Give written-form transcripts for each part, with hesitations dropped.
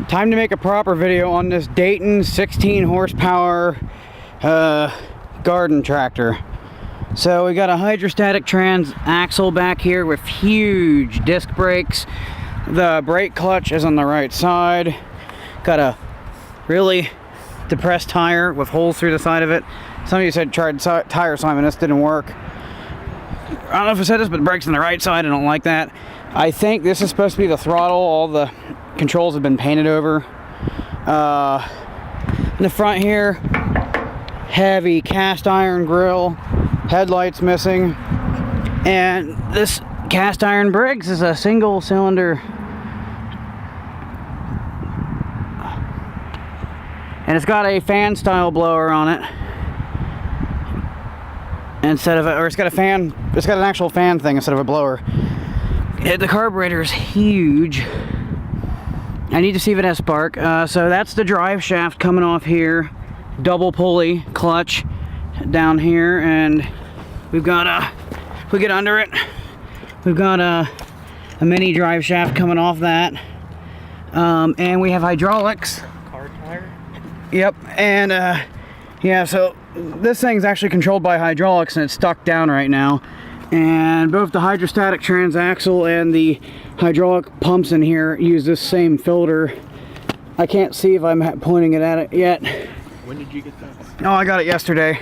Time to make a proper video on this Dayton 16 horsepower garden tractor. So we got a hydrostatic trans axle back here with huge disc brakes. The brake clutch is on the right side. Got a really depressed tire with holes through the side of it. Some of you said tried tire Simon, this didn't work. I don't know if I said this, but the brake's on the right side. I don't like that. I think this is supposed to be the throttle. All the controls have been painted over. In the front here, heavy cast iron grill, headlights missing, and this cast iron Briggs is a single cylinder, and it's got a fan style blower on it instead of it's got an actual fan thing instead of a blower. The carburetor is huge. I need to see if it has spark. So that's the drive shaft coming off here, double pulley clutch down here, and we've got if we get under it, we've got a mini drive shaft coming off that, and we have hydraulics. Car tire. Yep, and yeah, so this thing's actually controlled by hydraulics and it's stuck down right now. And both the hydrostatic transaxle and the hydraulic pumps in here use this same filter. I can't see if I'm pointing it at it yet. When did you get that? Oh, I got it yesterday.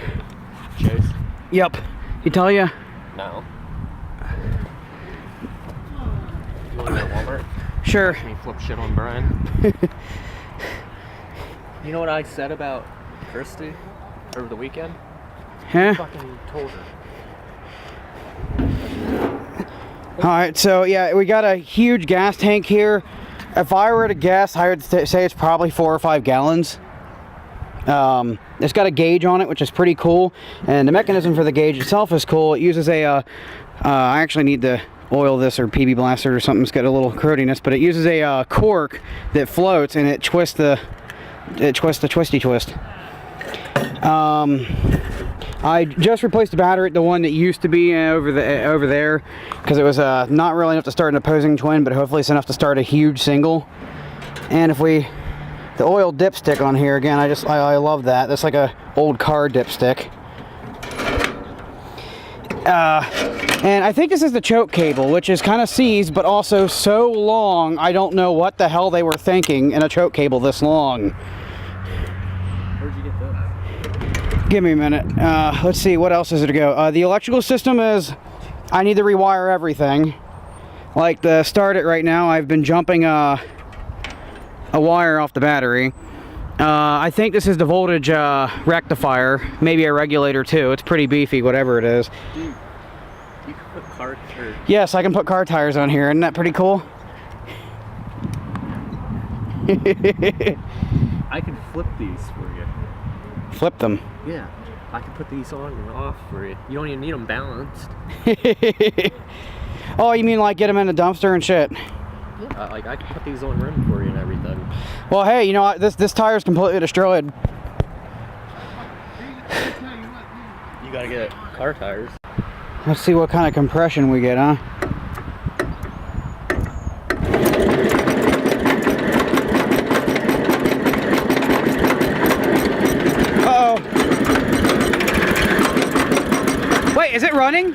Chase? Yep. He tell you? No. You want to go to Walmart? Sure. Watch me flip shit on Brian. You know what I said about Kirsty over the weekend? Huh? I fucking told her. Alright, so yeah, we got a huge gas tank here. If I were to guess, I would say it's probably 4 or 5 gallons. It's got a gauge on it, which is pretty cool, and the mechanism for the gauge itself is cool. It uses a I actually need to oil this or PB blast it or something. It's got a little corrodiness, but it uses a cork that floats, and it twists the twisty twist. I just replaced the battery, the one that used to be over there, because it was not really enough to start an opposing twin, but hopefully it's enough to start a huge single. And if the oil dipstick on here again, I love that. That's like a old car dipstick. And I think this is the choke cable, which is kind of seized, but also so long. I don't know what the hell they were thinking in a choke cable this long. Where'd you get this? Give me a minute. Let's see, what else is there to go? The electrical system is, I need to rewire everything. Like to start it right now, I've been jumping a wire off the battery. I think this is the voltage rectifier, maybe a regulator too. It's pretty beefy, whatever it is. Dude, you can put car tires. Yes, I can put car tires on here. Isn't that pretty cool? I can flip these for you. Flip them. Yeah, I can put these on and off for you. You don't even need them balanced. Oh, you mean like get them in a dumpster and shit? Yeah, like I can put these on rim for you and everything. Well, hey, you know what? This tire's completely destroyed. You gotta get car tires. Let's see what kind of compression we get, huh? Wait, is it running?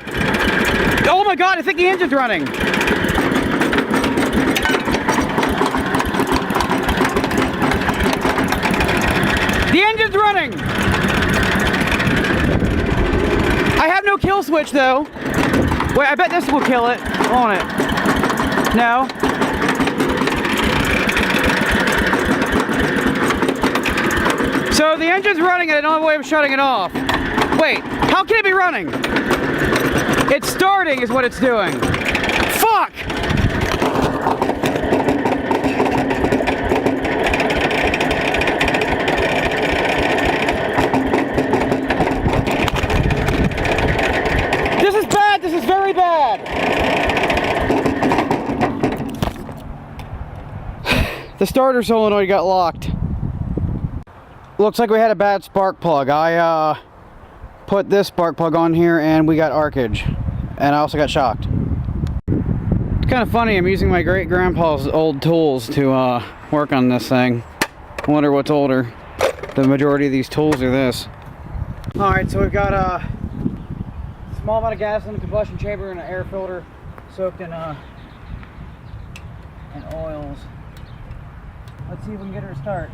Oh my god, I think the engine's running. The engine's running. I have no kill switch though. Wait, I bet this will kill it. Won't it? No. So the engine's running and I don't have a way of shutting it off. Wait, how can it be running? It's starting is what it's doing. Fuck! This is bad, this is very bad. The starter solenoid got locked. Looks like we had a bad spark plug. I put this spark plug on here and we got arkage, and I also got shocked. It's kind of funny, I'm using my great grandpa's old tools to work on this thing. I wonder what's older. The majority of these tools are this. Alright, so we've got a small amount of gas in the combustion chamber and an air filter soaked in oils. Let's see if we can get her to start.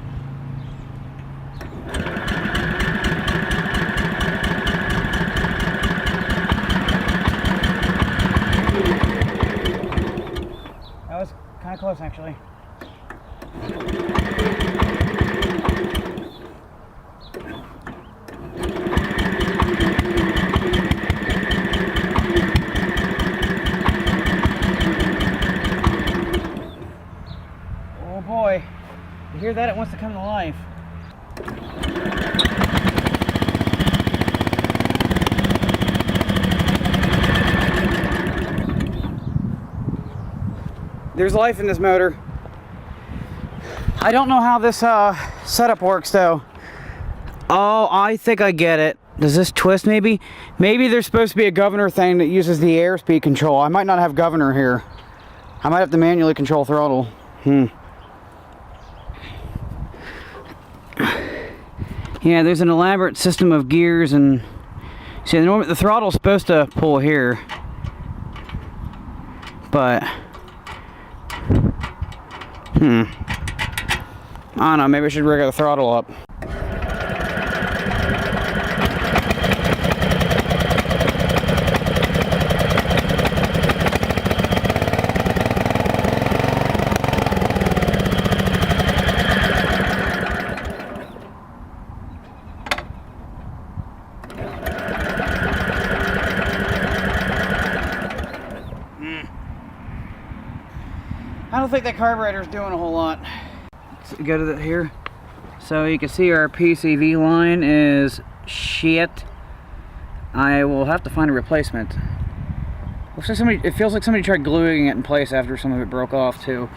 That was kind of close, actually. Oh boy, you hear that? It wants to come to life. There's life in this motor. I don't know how this setup works though. Oh, I think I get it. Does this twist maybe? Maybe there's supposed to be a governor thing that uses the airspeed control. I might not have governor here. I might have to manually control throttle. Yeah, there's an elaborate system of gears and... See, the throttle's supposed to pull here. But... I don't know, maybe I should rig the throttle up. I don't think that carburetor's doing a whole lot. Let's go to here. So you can see our PCV line is shit. I will have to find a replacement. Looks like somebody, it feels like somebody tried gluing it in place after some of it broke off too.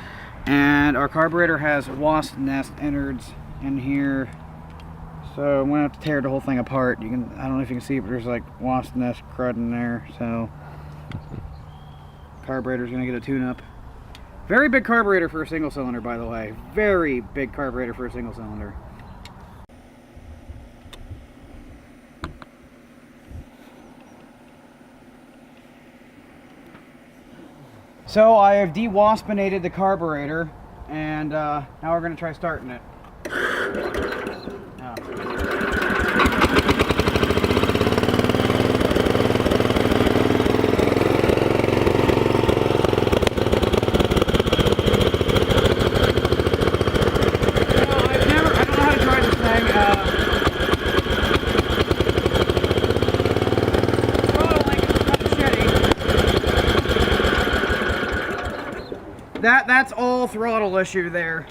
And our carburetor has wasp nest innards in here. So I'm gonna have to tear the whole thing apart. You can, I don't know if you can see, but there's like wasp nest crud in there. So carburetor's gonna get a tune-up. Very big carburetor for a single cylinder, by the way. Very big carburetor for a single cylinder. So I have dewaspinated the carburetor, and now we're going to try starting it. That's all throttle issue there.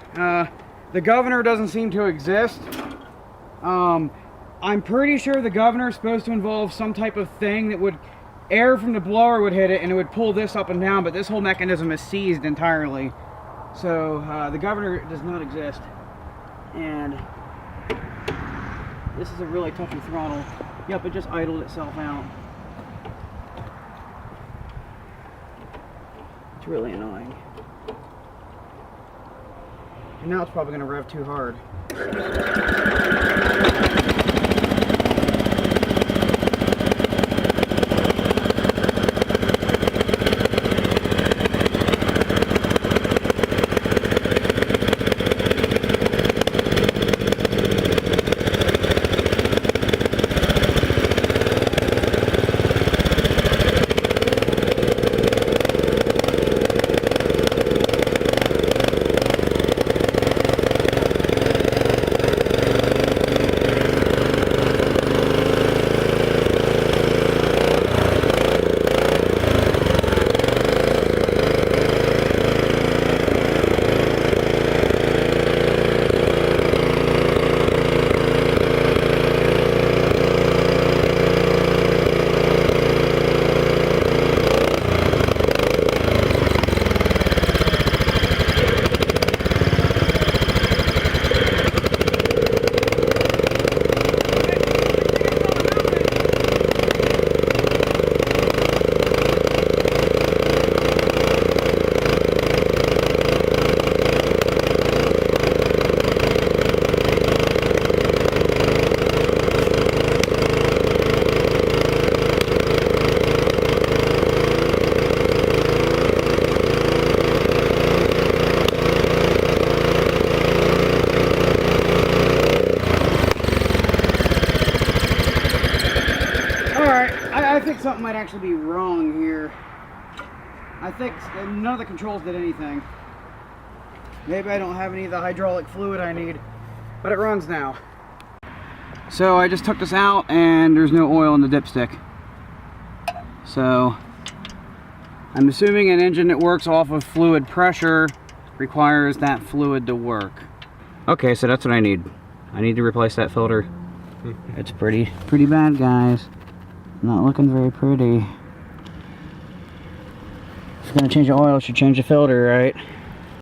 The governor doesn't seem to exist. I'm pretty sure the governor is supposed to involve some type of thing that would, air from the blower would hit it and it would pull this up and down, but this whole mechanism is seized entirely. So the governor does not exist. And this is a really touchy throttle. Yep, it just idled itself out. It's really annoying. And now it's probably going to rev too hard. something might actually be wrong here. I think none of the controls did anything. Maybe I don't have any of the hydraulic fluid I need, but it runs now. So I just took this out and there's no oil in the dipstick. So I'm assuming an engine that works off of fluid pressure requires that fluid to work. Okay, so that's what I need. I need to replace that filter. It's pretty bad, guys. Not looking very pretty. If you're gonna change the oil, you should change the filter, right?